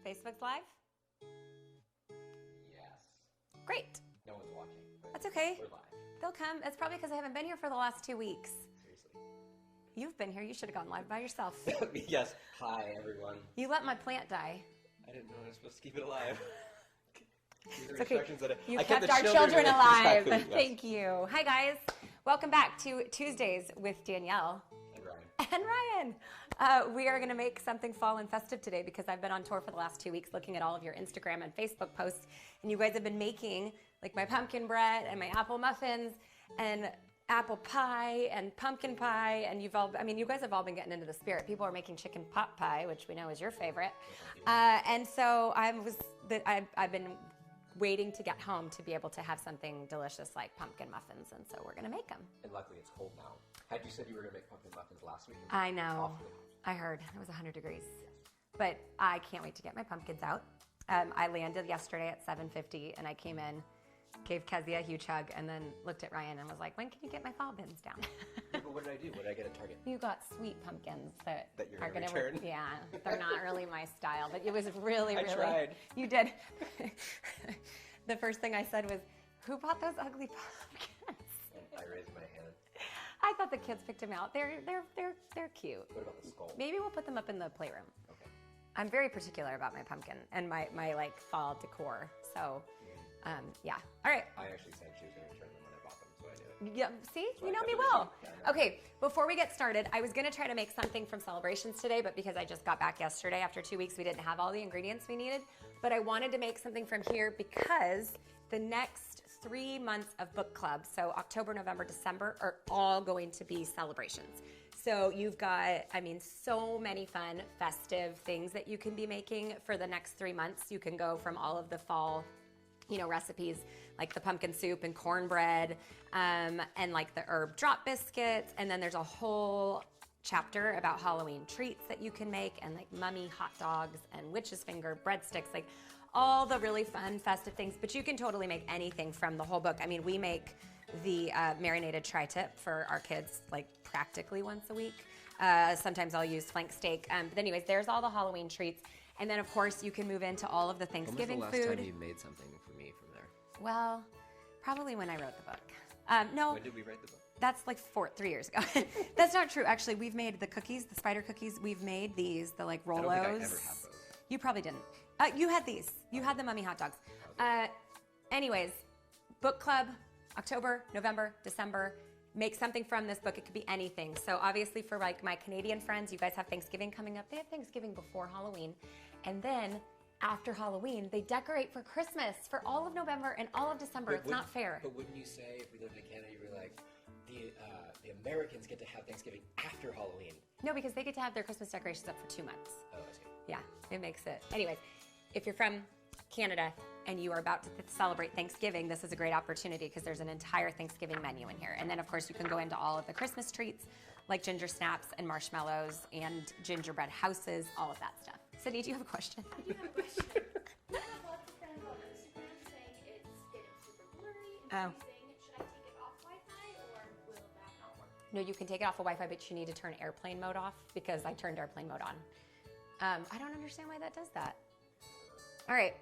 Facebook's live? Yes. Great. No one's watching. That's okay. We're live. They'll come. It's probably because I haven't been here for the last 2 weeks. Seriously. You've been here. You should have gone live by yourself. Yes. Hi, everyone. You let my plant die. I didn't know I was supposed to keep it alive. These are It's okay. instructions that You I kept the our children alive. Exactly, yes. Thank you. Hi, guys. Welcome back to Tuesdays with Danielle. And Ryan. And Ryan. We are going to make something fall and festive today because I've been on tour for the last 2 weeks looking at all of your Instagram and Facebook posts, and you guys have been making like my pumpkin bread and my apple muffins and apple pie and pumpkin pie, and you guys have all been getting into the spirit. People are making chicken pot pie, which we know is your favorite. And so I've been waiting to get home to be able to have something delicious like pumpkin muffins, and so we're going to make them. And luckily it's cold now. Had you said you were going to make pumpkin muffins last week? I know. Awfully hot. I heard it was 100 degrees. But I can't wait to get my pumpkins out. I landed yesterday at 7:50, and I came in, gave Kezia a huge hug, and then looked at Ryan and was like, when can you get my fall bins down? Yeah, but what did I do? What did I get at Target? You got sweet pumpkins that you're are going to gonna return? Yeah, they're not really my style, but it was really, I really. tried. You did. The first thing I said was, who bought those ugly pumpkins? And I raised my hand. I thought the kids picked them out. They're cute. What about the skull? Maybe we'll put them up in the playroom. Okay. I'm very particular about my pumpkin and my like fall decor. So, yeah. All right. I actually said she was going to return them when I bought them, so I knew. Yeah. See, So you I know kept me it well. cheap. Yeah, I know. Okay. Before we get started, I was gonna try to make something from celebrations today, but because I just got back yesterday after 2 weeks, we didn't have all the ingredients we needed. But I wanted to make something from here because the next 3 months of book club, so October, November, December, are all going to be celebrations. So you've got, so many fun, festive things that you can be making for the next 3 months. You can go from all of the fall, recipes like the pumpkin soup and cornbread, and like the herb drop biscuits. And then there's a whole chapter about Halloween treats that you can make, and like mummy hot dogs and witch's finger breadsticks, like all the really fun festive things. But you can totally make anything from the whole book. We make the marinated tri-tip for our kids like practically once a week. Sometimes I'll use flank steak. But anyways, there's all the Halloween treats. And then of course you can move into all of the Thanksgiving When was the last food. time you made something for me from there? Well, probably when I wrote the book. No. When did we write the book? That's like 3 years ago. That's not true. Actually, we've made the cookies, the spider cookies. We've made these, the like Rolos. I don't think I ever had those. You probably didn't. You had these. You had the mummy hot dogs. Anyways, book club, October, November, December. Make something from this book. It could be anything. So obviously for like my Canadian friends, you guys have Thanksgiving coming up. They have Thanksgiving before Halloween. And then after Halloween, they decorate for Christmas for all of November and all of December. It's not fair. But wouldn't you say, if we lived in Canada, you'd be like, the Americans get to have Thanksgiving after Halloween? No, because they get to have their Christmas decorations up for 2 months. Oh, I see. Yeah, it makes it. Anyways, if you're from Canada and you are about to celebrate Thanksgiving, this is a great opportunity because there's an entire Thanksgiving menu in here. And then, of course, you can go into all of the Christmas treats like ginger snaps and marshmallows and gingerbread houses, all of that stuff. Sydney, do you have a question? I do have a question. I have lots of friends on Instagram saying it's getting super blurry and freezing. Should I take it off Wi-Fi or will that not work? No, you can take it off of Wi-Fi, but you need to turn airplane mode off because I turned airplane mode on. I don't understand why that does that. All right,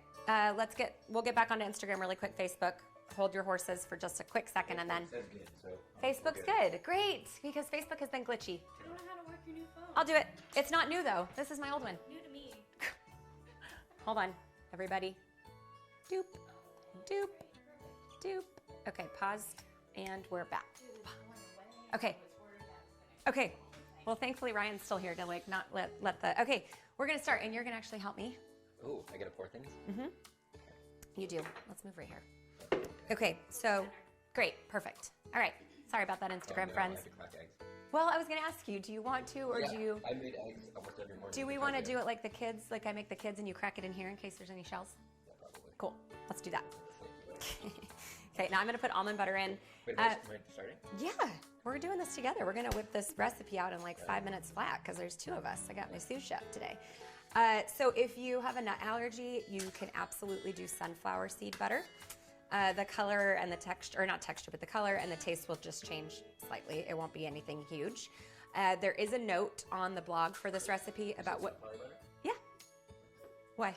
we'll get back onto Instagram really quick. Facebook, hold your horses for just a quick second, and then It says good, so Facebook's good. Great, because Facebook has been glitchy. I don't know how to work your new phone. I'll do it. It's not new though. This is my old one. New to me. Hold on, everybody. Doop, doop, doop. Okay, paused, and we're back. Okay. Okay. Well, thankfully Ryan's still here to like not let the. Okay, we're gonna start, and you're gonna actually help me. Oh, I gotta pour things? Mm-hmm. You do. Let's move right here. Okay. So, great. Perfect. All right. Sorry about that, Instagram I friends. have to crack eggs. Well, I was gonna ask you. Do you want to, or do you? I made eggs almost every morning. Do we want to do it like the kids? Like I make the kids, and you crack it in here in case there's any shells. Yeah, probably. Cool. Let's do that. Okay. Now I'm gonna put almond butter in. Wait, am I starting? Yeah, we're doing this together. We're gonna whip this recipe out in like 5 minutes flat because there's 2 of us. I got my sous chef today. So if you have a nut allergy, you can absolutely do sunflower seed butter. The color and the texture, or not texture, but the color and the taste will just change slightly. It won't be anything huge. There is a note on the blog for this recipe about what. Sunflower butter? Yeah. Why?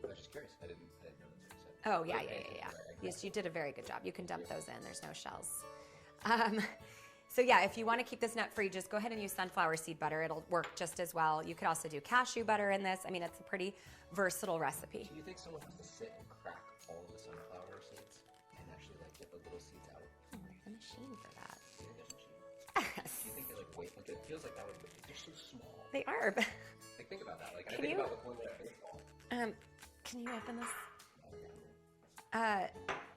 was just curious. I didn't know that. Oh, yeah. Yes, you did a very good job. You can dump those in. There's no shells. So yeah, if you want to keep this nut-free, just go ahead and use sunflower seed butter. It'll work just as well. You could also do cashew butter in this. I mean, it's a pretty versatile recipe. Do you think someone has to sit and crack all of the sunflower seeds and actually like get the little seeds out? Oh, there's a machine for that. Do you think there's a machine? Yes. Do you think they like wait? Like it feels like that would. They're so small. They are. Like think about that. Like I think about when they're baseball. Can you open this?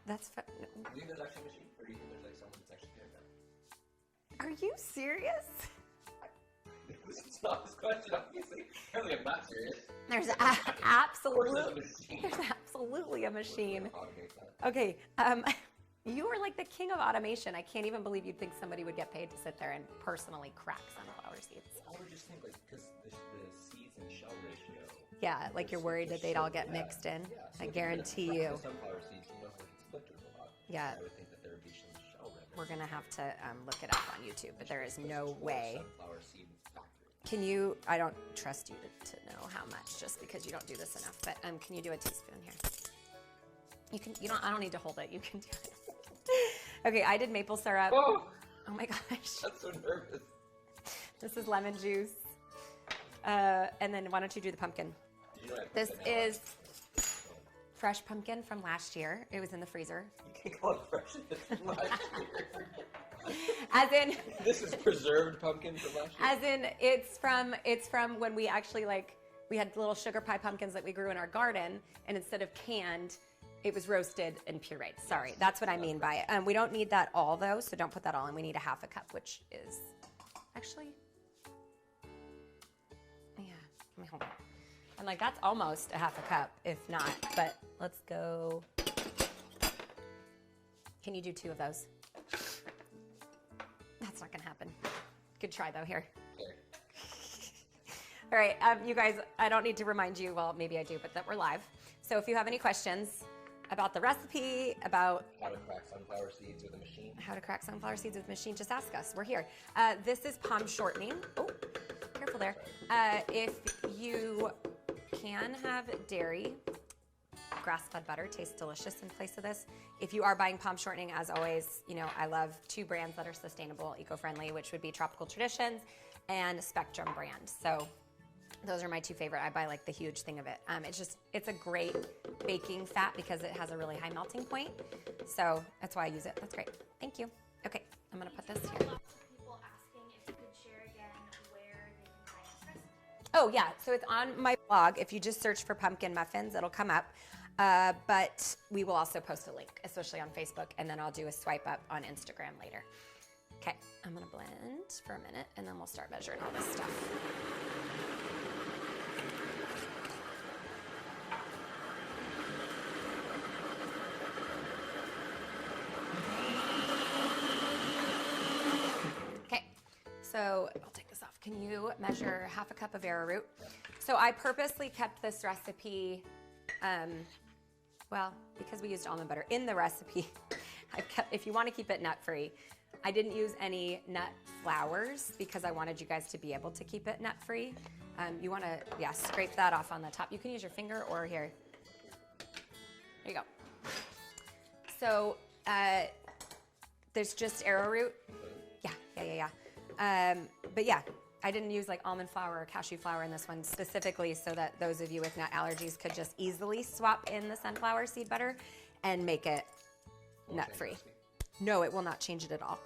That's fun. Do you think there's actually a machine, or do you think there's like someone that's actually doing that? Are you serious? This is not this question, obviously. Apparently, I'm not serious. There's absolutely a machine. Okay, you are like the king of automation. I can't even believe you'd think somebody would get paid to sit there and personally crack sunflower seeds. I would just think like because the seeds and shell ratio. Yeah, like you're worried that they'd all get mixed in. Yeah, so I guarantee you. The sunflower seeds, you know how it gets filtered a lot. Yeah. I would think that there would be some shell residue. We're gonna have to look it up on YouTube, but there is no way. Sunflower seed factory. Can you? I don't trust you to know how much, just because you don't do this enough. But can you do a teaspoon here? You can. You don't. I don't need to hold it. You can do it. Okay, I did maple syrup. Oh my gosh. I'm so nervous. This is lemon juice. And then why don't you do the pumpkin? This is fresh pumpkin from last year. It was in the freezer. You can call it fresh from last year. As in, this is preserved pumpkin from last year. as in, it's from when we actually we had little sugar pie pumpkins that we grew in our garden, and instead of canned, it was roasted and pureed. Sorry, that's what I mean by it. We don't need that all though, so don't put that all in. We need a half a cup, which is actually, yeah. Let me hold on. I'm like, that's almost a half a cup, if not. But let's go. Can you do 2 of those? That's not gonna happen. Good try though. Here. All right, you guys. I don't need to remind you. Well, maybe I do, but that we're live. So if you have any questions about the recipe, about how to crack sunflower seeds with a machine, just ask us. We're here. This is palm shortening. Oh, careful there. If you can have dairy, grass-fed butter tastes delicious in place of this. If you are buying palm shortening, as always, you know, I love 2 brands that are sustainable, eco-friendly, which would be Tropical Traditions and Spectrum brand. So those are my 2 favorite. I buy like the huge thing of it. It's a great baking fat because it has a really high melting point. So that's why I use it. That's great. Thank you. Okay, I'm gonna put this here. Lots of people asking if you could share again where they can find this recipe. Oh yeah, so it's on my blog. If you just search for Pumpkin Muffins, it'll come up. But we will also post a link, especially on Facebook, and then I'll do a swipe up on Instagram later. Okay, I'm gonna blend for a minute, and then we'll start measuring all this stuff. Okay, so I'll take this off. Can you measure half a cup of arrowroot? So I purposely kept this recipe, well, because we used almond butter in the recipe. If you want to keep it nut-free, I didn't use any nut flours because I wanted you guys to be able to keep it nut-free. You want to, scrape that off on the top. You can use your finger or here. There you go. So there's just arrowroot. Yeah. But yeah, I didn't use like almond flour or cashew flour in this one specifically so that those of you with nut allergies could just easily swap in the sunflower seed butter and make it nut-free. No, it will not change it at all.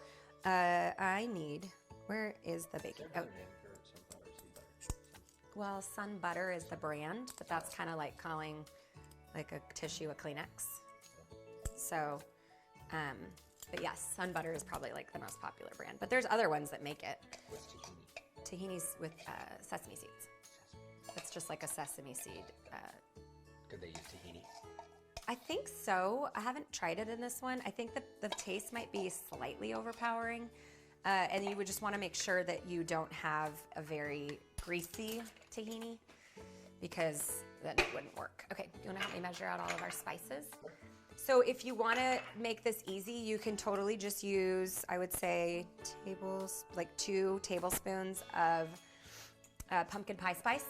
Where is the baking? Oh. Well, Sun Butter is the brand, but that's kind of like calling like a tissue a Kleenex. So, but yes, Sun Butter is probably like the most popular brand, but there's other ones that make it. What's tahini? Tahini's with sesame seeds. It's just like a sesame seed. Could they use tahini? I think so. I haven't tried it in this one. I think the taste might be slightly overpowering. And you would just want to make sure that you don't have a very greasy tahini because then it wouldn't work. Okay, you want to help me measure out all of our spices? So if you want to make this easy, you can totally just use, I would say, 2 tablespoons of pumpkin pie spice.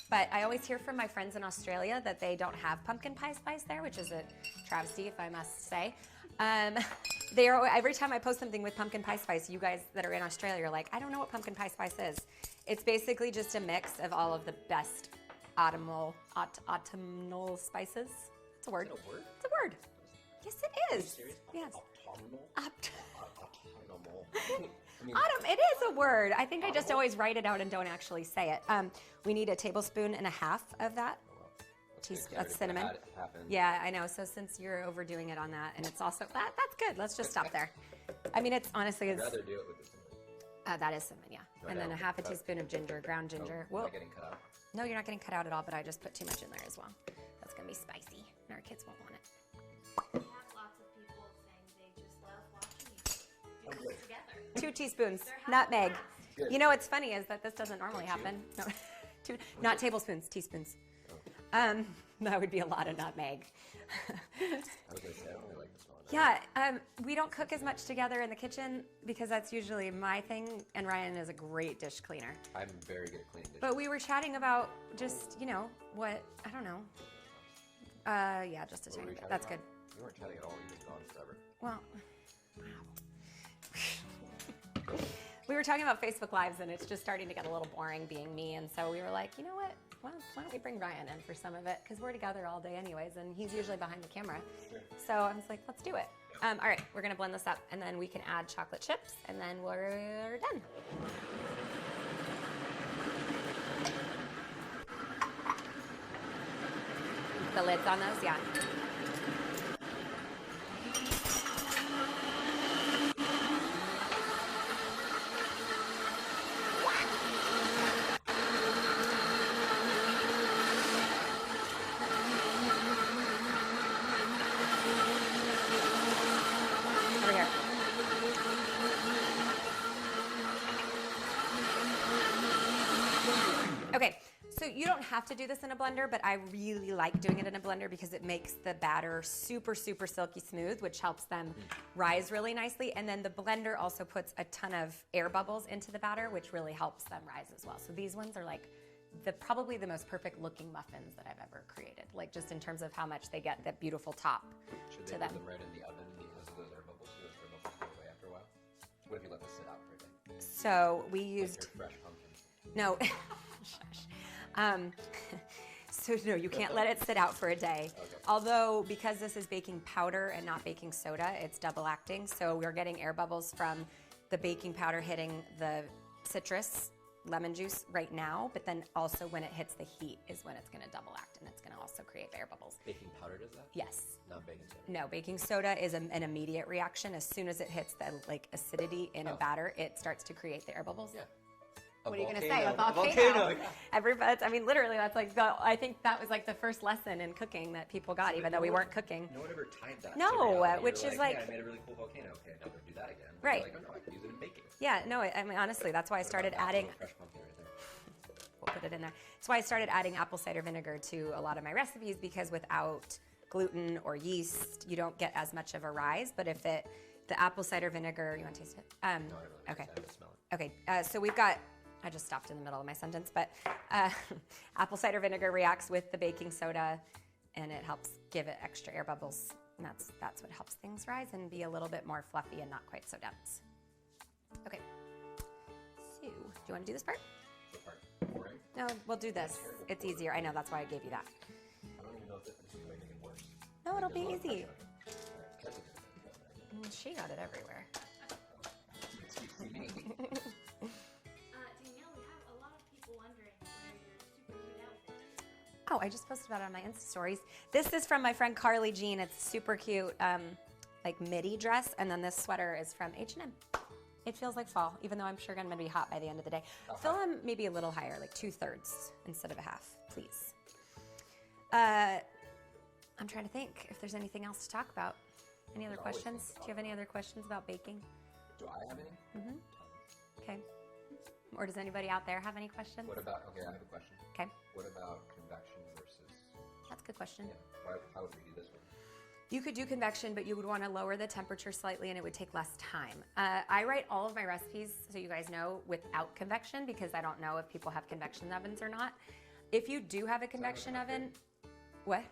But I always hear from my friends in Australia that they don't have pumpkin pie spice there, which is a travesty, if I must say. Every time I post something with pumpkin pie spice, you guys that are in Australia are like, I don't know what pumpkin pie spice is. It's basically just a mix of all of the best autumnal spices. It's a word. Is it a word? It's a word. Yes, it Are you is. serious? Yes. Autumnal? Autumnal. I mean, Autumn, it is a word. I think I just always write it out and don't actually say it. We need a tablespoon and a half of that. That's cinnamon. Yeah, I know. So since you're overdoing it on that, and it's also that's good. Let's just stop there. I mean, it's honestly I'd rather do it with the cinnamon. that is cinnamon, yeah. Right And then now, a half a teaspoon of ginger, ground ginger. Am I getting cut out? No, you're not getting cut out at all. But I just put too much in there as well. That's gonna be spicy, and our kids won't want it. We have lots of people saying they just love watching you do this together. 2 teaspoons, They're having nutmeg. a blast. Good. You know what's funny is that this doesn't normally happen. No, not tablespoons, teaspoons. That would be a lot of nutmeg. I was going to say, I only like the smell of Yeah, we don't cook as much together in the kitchen because that's usually my thing, and Ryan is a great dish cleaner. I'm very good at cleaning dishes. But we were chatting about just, what, I don't know. Yeah, just a What were tiny we bit. chatting That's about? good. You weren't chatting at all. You've been gone forever. Well, wow. We were talking about Facebook Lives, and it's just starting to get a little boring being me, and so we were like, you know what? Well, why don't we bring Ryan in for some of it? Because we're together all day anyways, and he's usually behind the camera. Sure. So I was like, let's do it. All right, we're going to blend this up, and then we can add chocolate chips, and then we're done. The lids on those, yeah. Over here. Okay, so you don't have to do this in a blender, but I really like doing it in a blender because it makes the batter super, super silky smooth, which helps them rise really nicely. And then the blender also puts a ton of air bubbles into the batter, which really helps them rise as well. So these ones are like probably the most perfect looking muffins that I've ever created, like just in terms of how much they get that beautiful top Should to they them. put them right in the oven because of those air bubbles? So those air bubbles go away after a while? What if you let this sit out for a day? So we Like used, your fresh pumpkin. no, shush. So no, you can't let it sit out for a day. Okay. Although, because this is baking powder and not baking soda, it's double acting. So we're getting air bubbles from the baking powder hitting the citrus, lemon juice right now, but then also when it hits the heat is when it's going to double act, and it's going to also create air bubbles. Baking powder does that? Yes. Not baking soda? No, baking soda is an immediate reaction. As soon as it hits the acidity in a batter, it starts to create the air bubbles. Yeah. What are you going to say? A volcano. volcano. Everybody, I mean, literally, that's like I think that was like the first lesson in cooking that people got, even though we weren't cooking. No one ever tied that. No, to reality. which You're is yeah, like- I made a really cool volcano. Okay, now we'll do that again. And Right. you're like, oh no, I can use it in baking. Yeah, no, I mean, honestly, that's why I started adding. Fresh pumpkin right there. We'll put it in there. That's why I started adding apple cider vinegar to a lot of my recipes, because without gluten or yeast, you don't get as much of a rise. But if the apple cider vinegar, you want to taste it? No, I don't really Okay. taste it, I just smell it. Okay, so we've got, I just stopped in the middle of my sentence, but apple cider vinegar reacts with the baking soda, and it helps give it extra air bubbles. And that's what helps things rise and be a little bit more fluffy and not quite so dense. Okay, so do you want to do this part? The part pouring. No, we'll do this. It's easier. I know, that's why I gave you that. I don't even know if this is going to make it worse. No, it'll There's be a lot of easy. pressure on it. Alright, Kathy did it. She got it everywhere. Excuse me. Danielle, we have a lot of people wondering where your super cute outfit is from. Oh, I just posted about it on my Insta stories. This is from my friend Carly Jean. It's super cute, like midi dress, and then this sweater is from H&M. It feels like fall, even though I'm sure I'm gonna be hot by the end of the day. Fill them maybe a little higher, like 2/3 instead of a half, please. I'm trying to think if there's anything else to talk about. Any other There's always questions? things to Do you have any other questions about baking? Do I have any? Mm-hmm. Okay. Or does anybody out there have any questions? What about, okay, I have a question. Okay, What about convection versus, that's a good question. yeah, how would we do this one? You could do convection, but you would want to lower the temperature slightly and it would take less time. I write all of my recipes, so you guys know, without convection, because I don't know if people have convection ovens or not. if you do have a convection oven, what?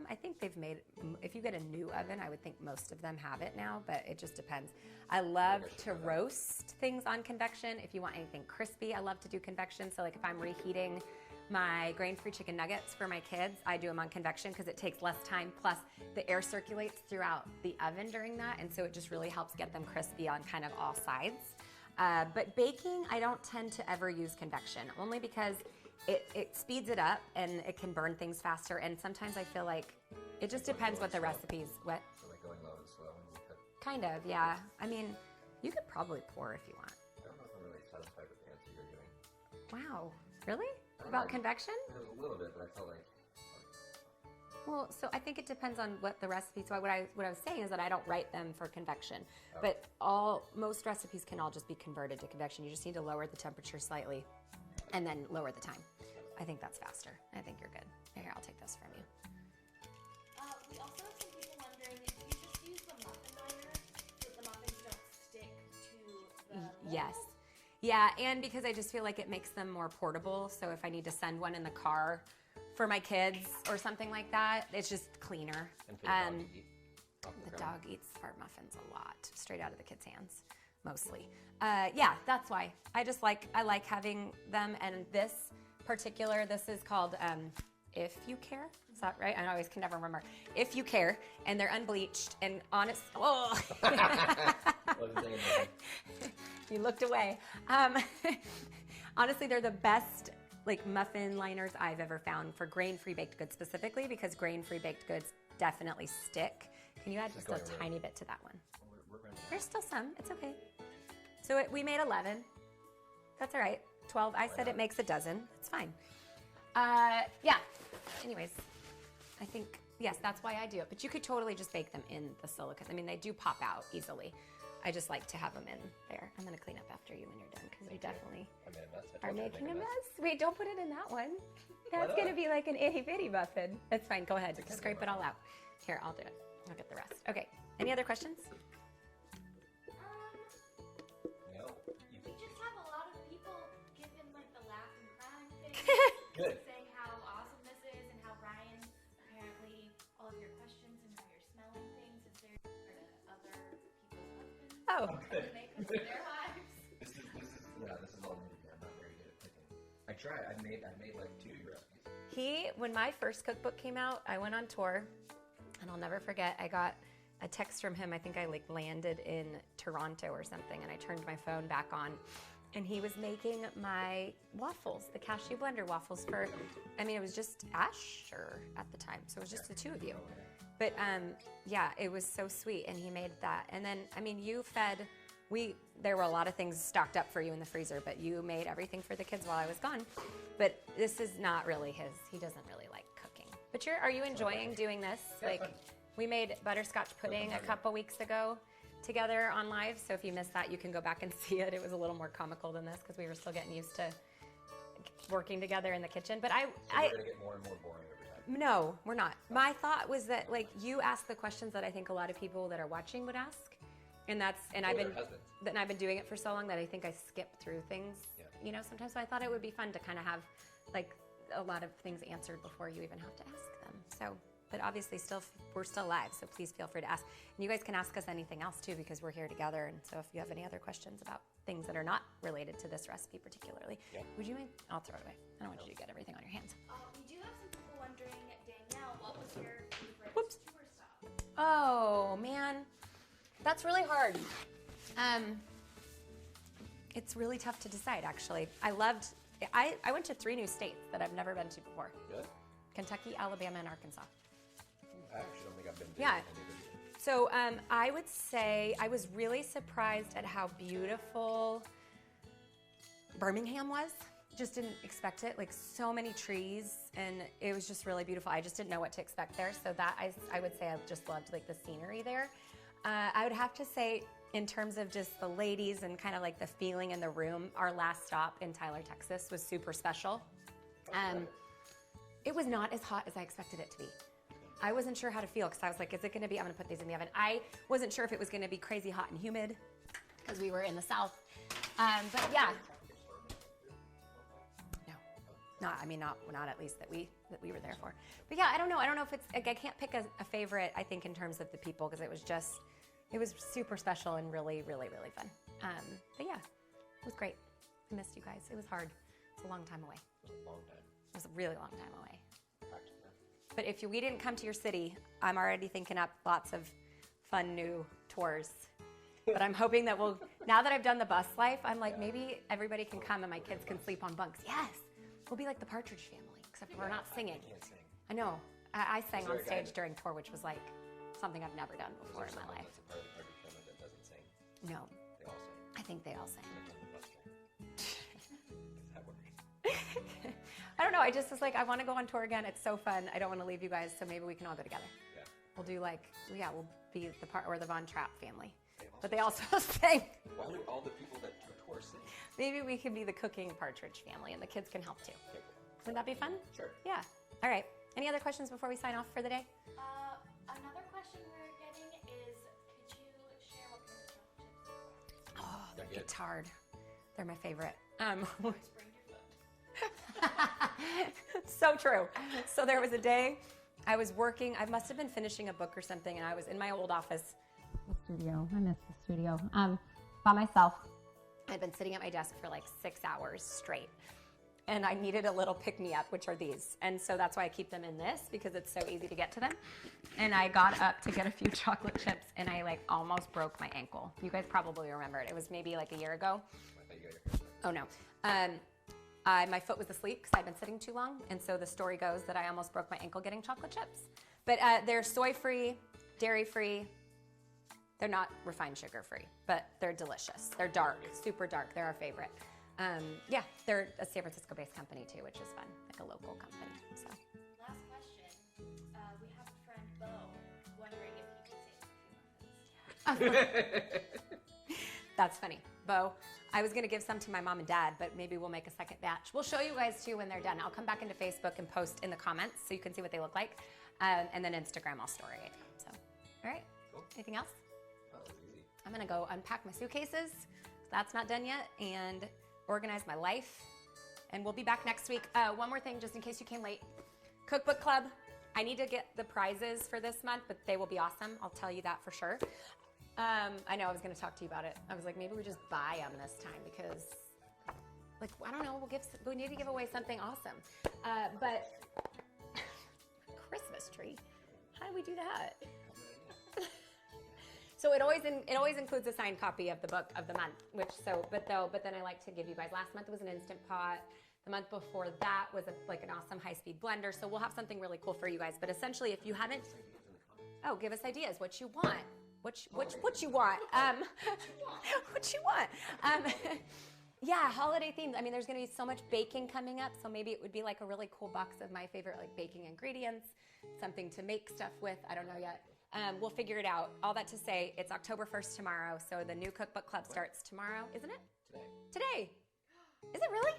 I think they've made, if you get a new oven, I would think most of them have it now, but it just depends. I love to roast things on convection. If you want anything crispy, I love to do convection. So like if I'm reheating my grain-free chicken nuggets for my kids, I do them on convection because it takes less time. Plus the air circulates throughout the oven during that. And so it just really helps get them crispy on kind of all sides. But baking, I don't tend to ever use convection, only because it speeds it up and it can burn things faster. And sometimes I feel like it just depends what the recipe's, what? So like going low and slow when you cook. Kind of, yeah. I mean, you could probably pour if you want. I don't know if I'm really satisfied with the answer you're giving. Wow, really? About convection? There's a little bit, but I felt like. Well, so I think it depends on what the recipe. So what I was saying is that I don't write them for convection, but most recipes can all just be converted to convection. You just need to lower the temperature slightly, and then lower the time. I think that's faster. I think you're good. Here, I'll take this from you. We also have some people wondering if you just use the muffin liner so that the muffins don't stick to the mold. Yes. Yeah, and because I just feel like it makes them more portable. So if I need to send one in the car for my kids or something like that, it's just cleaner. And for the dog to eat off The ground. dog eats our muffins a lot, straight out of the kids' hands, mostly. Yeah, that's why. I like having them, and this is called If You Care. Is that right? I always can never remember. If You Care, and they're unbleached and honest. Oh, you looked away. Honestly, they're the best like muffin liners I've ever found for grain-free baked goods specifically, because grain-free baked goods definitely stick. Can you add just a tiny bit to that one? There's still some. It's okay. So we made 11. That's all right. 12. I said it makes a dozen. It's fine. Yeah. Anyways, I think, yes, that's why I do it. But you could totally just bake them in the silicone. I mean, they do pop out easily. I just like to have them in there. I'm going to clean up after you when you're done, because you definitely are making a mess. Wait, don't put it in that one. That's going to be like an itty bitty muffin. That's fine. Go ahead. Scrape it all out. Here, I'll do it. I'll get the rest. Okay. Any other questions? No. We just have a lot of people giving like the laugh and crying thing. Good. Saying how awesome this is and how Ryan, apparently all of your questions and how you're smelling things is there to other people's husbands. Oh. When they come to their lives. This is all new to me. I'm not very good at cooking. I tried. I made like 2 recipes. When my first cookbook came out, I went on tour, and I'll never forget, I got a text from him. I think I like landed in Toronto or something, and I turned my phone back on, and he was making my waffles, the cashew blender waffles it was just Asher at the time, so it was just the two of you. But yeah, it was so sweet, and he made that. And then, I mean, there were a lot of things stocked up for you in the freezer, but you made everything for the kids while I was gone. But this is not really he doesn't really like cooking. But are you enjoying doing this? Like, we made butterscotch pudding a couple weeks ago together on live, so if you missed that, you can go back and see it. It was a little more comical than this because we were still getting used to working together in the kitchen. But We're going to get more and more boring every time. No, we're not. My thought was that like you ask the questions that I think a lot of people that are watching would ask, and I've been doing it for so long that I think I skip through things. Yeah. Sometimes. So I thought it would be fun to kind of have like a lot of things answered before you even have to ask them. So, but obviously we're still live, so please feel free to ask. And you guys can ask us anything else too, because we're here together. And so if you have any other questions about things that are not related to this recipe particularly, would you mind? I'll throw it away. I don't want you to get everything on your hands. We do have some people wondering, Danielle, what was your favorite Whoops. tour stop? Oh man, that's really hard. It's really tough to decide, actually. I went to 3 new states that I've never been to before. Good. Kentucky, Alabama, and Arkansas. I actually don't think I've been to Yeah. any of these. So I would say I was really surprised at how beautiful Birmingham was. Just didn't expect it. Like, so many trees, and it was just really beautiful. I just didn't know what to expect there. So that I would say I just loved like the scenery there. I would have to say, in terms of just the ladies and kind of like the feeling in the room, our last stop in Tyler, Texas was super special. It was not as hot as I expected it to be. I wasn't sure how to feel because I was like, is it going to be, I'm going to put these in the oven. I wasn't sure if it was going to be crazy hot and humid because we were in the South. But yeah. No. Not at least that we were there for. But yeah, I don't know. I don't know if it's like I can't pick a favorite. I think in terms of the people because it was super special and really really really fun. But yeah, it was great. I missed you guys. It was hard. It's a long time away. It was a long time. It was a really long time away. Practically. But if we didn't come to your city, I'm already thinking up lots of fun new tours. But I'm hoping that now that I've done the bus life, I'm like, maybe everybody can come and my kids can sleep on bunks. Yes, we'll be like the Partridge Family, except we're not singing. I can't sing. I know. I sang on stage during tour, which was like something I've never done before in my life. That's a part of the Partridge Family that doesn't sing. No. They all sing. I think they all sang. I don't know. I just was like, I want to go on tour again. It's so fun. I don't want to leave you guys, so maybe we can all go together. Yeah. We'll do we'll be the Von Trapp family. But they also sing. Why do all the people that tour sing? Maybe we could be the cooking Partridge Family, and the kids can help too. Okay. Wouldn't that be fun? Sure. Yeah. All right. Any other questions before we sign off for the day? Another question we're getting is, could you share what kind of chocolate chips? Oh, they're guitarred. They're my favorite. Bring your foot. So true. So there was a day I was working. I must have been finishing a book or something, and I was in my old office. The studio. I miss the studio. By myself. I'd been sitting at my desk for like 6 hours straight. And I needed a little pick-me-up, which are these. And so that's why I keep them in this, because it's so easy to get to them. And I got up to get a few chocolate chips, and I like almost broke my ankle. You guys probably remember it. It was maybe like a year ago. Oh, no. My foot was asleep because I'd been sitting too long. And so the story goes that I almost broke my ankle getting chocolate chips. But they're soy-free, dairy-free. They're not refined sugar-free, but they're delicious. They're dark, super dark. They're our favorite. Yeah, they're a San Francisco-based company too, which is fun, like a local company. So. Last question. We have a friend, Bo, wondering if you could save a few muffins. That's funny. Bo, I was going to give some to my mom and dad, but maybe we'll make a second batch. We'll show you guys too when they're done. I'll come back into Facebook and post in the comments so you can see what they look like. And then Instagram, I'll story it. So, all right. Cool. Anything else? That was easy. I'm going to go unpack my suitcases. That's not done yet. And organize my life. And we'll be back next week. One more thing, just in case you came late. Cookbook Club. I need to get the prizes for this month, but they will be awesome. I'll tell you that for sure. I know I was going to talk to you about it. I was like, maybe we just buy them this time because, like, I don't know. We need to give away something awesome. But Christmas tree. How do we do that? So it always includes a signed copy of the book of the month, but then I like to give you guys. Last month was an Instant Pot. The month before that was an awesome high-speed blender. So we'll have something really cool for you guys. But essentially, if you haven't, give us ideas. What you want? What you want? What you want? Yeah, holiday themed. I mean, there's going to be so much baking coming up. So maybe it would be like a really cool box of my favorite baking ingredients, something to make stuff with. I don't know yet. We'll figure it out. All that to say, it's October 1st tomorrow, so the new Cookbook Club starts tomorrow, isn't it? Today. Is it really?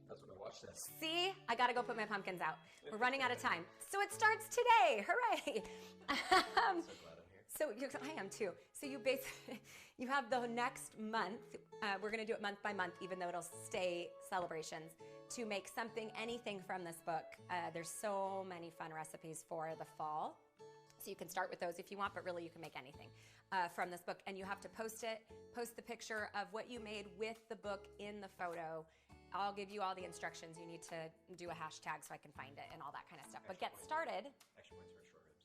That's when I watched this. See? I gotta go put my pumpkins out. We're running out of time. So it starts today. Hooray! I'm so glad I'm here. I am too. So you have the next month. We're gonna do it month by month, even though it'll stay celebrations, to make anything from this book. There's so many fun recipes for the fall. So you can start with those if you want, but really you can make anything from this book. And you have to post the picture of what you made with the book in the photo. I'll give you all the instructions. You need to do a hashtag so I can find it and all that kind of stuff. But get started. Extra points for short ribs.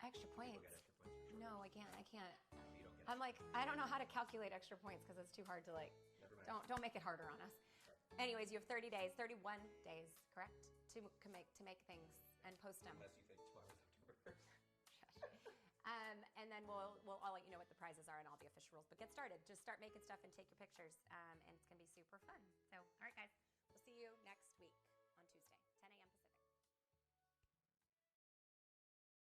Extra points? Extra points. No, I can't. I'm like, I don't know how to calculate extra points because it's too hard to don't make it harder on us. Anyways, you have 31 days, correct? To make things and post them. Unless you think 2 hours afterwards. And then I'll let you know what the prizes are and all the official rules. But get started. Just start making stuff and take your pictures, and it's gonna be super fun. So, all right.